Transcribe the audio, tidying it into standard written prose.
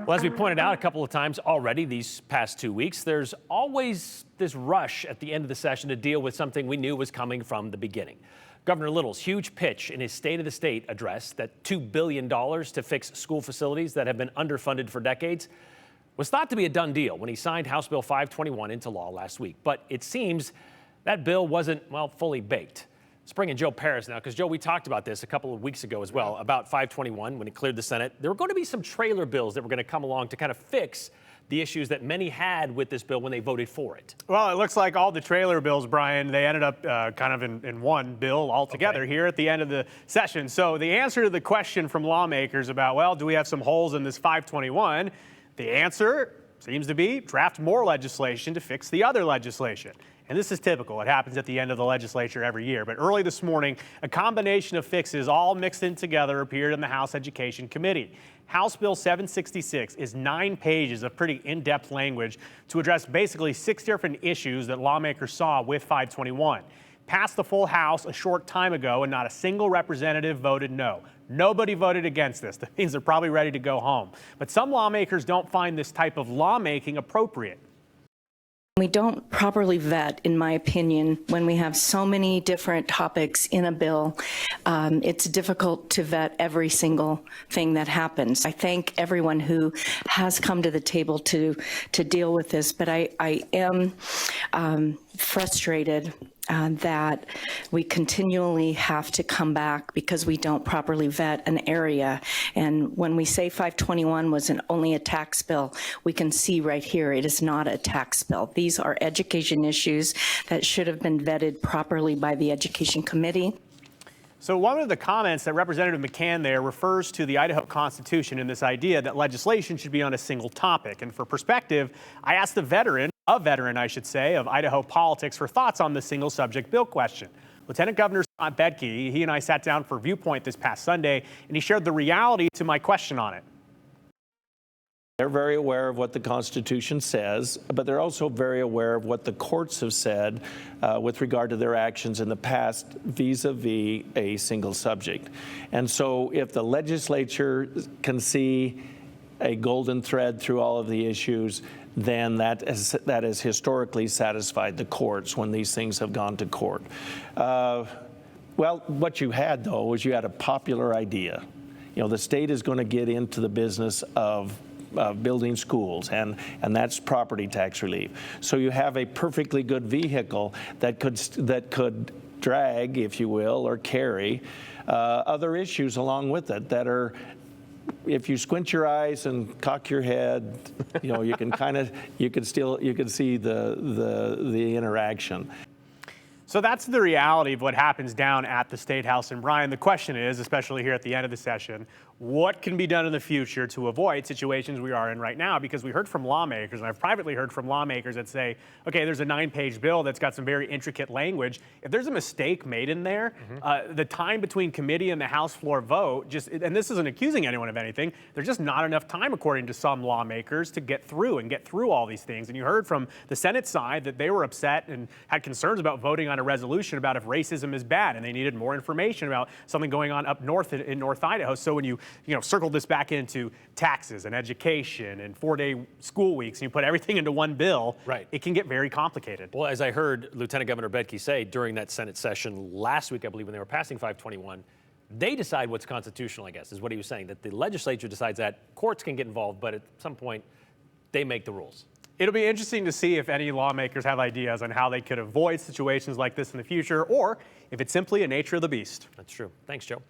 Well, as we pointed out a couple of times already these past 2 weeks, there's always this rush at the end of the session to deal with something we knew was coming from the beginning. Governor Little's huge pitch in his State of the State address, that $2 billion to fix school facilities that have been underfunded for decades, was thought to be a done deal when he signed House Bill 521 into law last week. But it seems that bill wasn't, well, fully baked. Let's bring in Joe Paris now, because, Joe, we talked about this a couple of weeks ago as well, about 521 when it cleared the Senate. There were going to be some trailer bills that were going to come along to kind of fix the issues that many had with this bill when they voted for it. Well, it looks like all the trailer bills, Brian, they ended up kind of in one bill altogether here at the end of the session. So the answer to the question from lawmakers about, well, do we have some holes in this 521? The answer seems to be draft more legislation to fix the other legislation. And this is typical. It happens at the end of the legislature every year. But early this morning, a combination of fixes all mixed in together appeared in the House Education Committee. House Bill 766 is 9 pages of pretty in-depth language to address basically 6 different issues that lawmakers saw with 521. Passed the full House a short time ago, and not a single representative voted no. Nobody voted against this. That means they're probably ready to go home. But some lawmakers don't find this type of lawmaking appropriate. We don't properly vet, in my opinion, when we have so many different topics in a bill. It's difficult to vet every single thing that happens. I thank everyone who has come to the table to deal with this, but I am frustrated that we continually have to come back because we don't properly vet an area. And when we say 521 was only a tax bill, we can see right here it is not a tax bill. These are education issues that should have been vetted properly by the Education Committee. So one of the comments that Representative McCann there refers to the Idaho Constitution and this idea that legislation should be on a single topic. And for perspective, I asked a veteran of Idaho politics for thoughts on the single subject bill question. Lieutenant Governor Scott Bedke, he and I sat down for Viewpoint this past Sunday, and he shared the reality to my question on it. They're very aware of what the Constitution says, but they're also very aware of what the courts have said with regard to their actions in the past vis-a-vis a single subject. And so if the legislature can see a golden thread through all of the issues, then that has historically satisfied the courts when these things have gone to court. Well, what you had, though, was you had a popular idea. You know, the state is going to get into the business of building schools, and that's property tax relief. So you have a perfectly good vehicle that could drag, if you will, or carry other issues along with it that are, if you squint your eyes and cock your head, you know, you can see the interaction. So that's the reality of what happens down at the State House. And Brian, the question is, especially here at the end of the session, what can be done in the future to avoid situations we are in right now? Because we heard from lawmakers, and I've privately heard from lawmakers that say, okay, there's a 9-page bill that's got some very intricate language. If there's a mistake made in there, the time between committee and the House floor vote, and this isn't accusing anyone of anything, there's just not enough time, according to some lawmakers, to get through all these things. And you heard from the Senate side that they were upset and had concerns about voting on a resolution about if racism is bad, and they needed more information about something going on up north in North Idaho. So when you circle this back into taxes and education and 4-day school weeks, and you put everything into one bill, right, it can get very complicated. Well, as I heard Lieutenant Governor Bedke say during that Senate session last week, I believe, when they were passing 521, they decide what's constitutional, I guess, is what he was saying, that the legislature decides that. Courts can get involved, but at some point, they make the rules. It'll be interesting to see if any lawmakers have ideas on how they could avoid situations like this in the future, or if it's simply a nature of the beast. That's true. Thanks, Joe.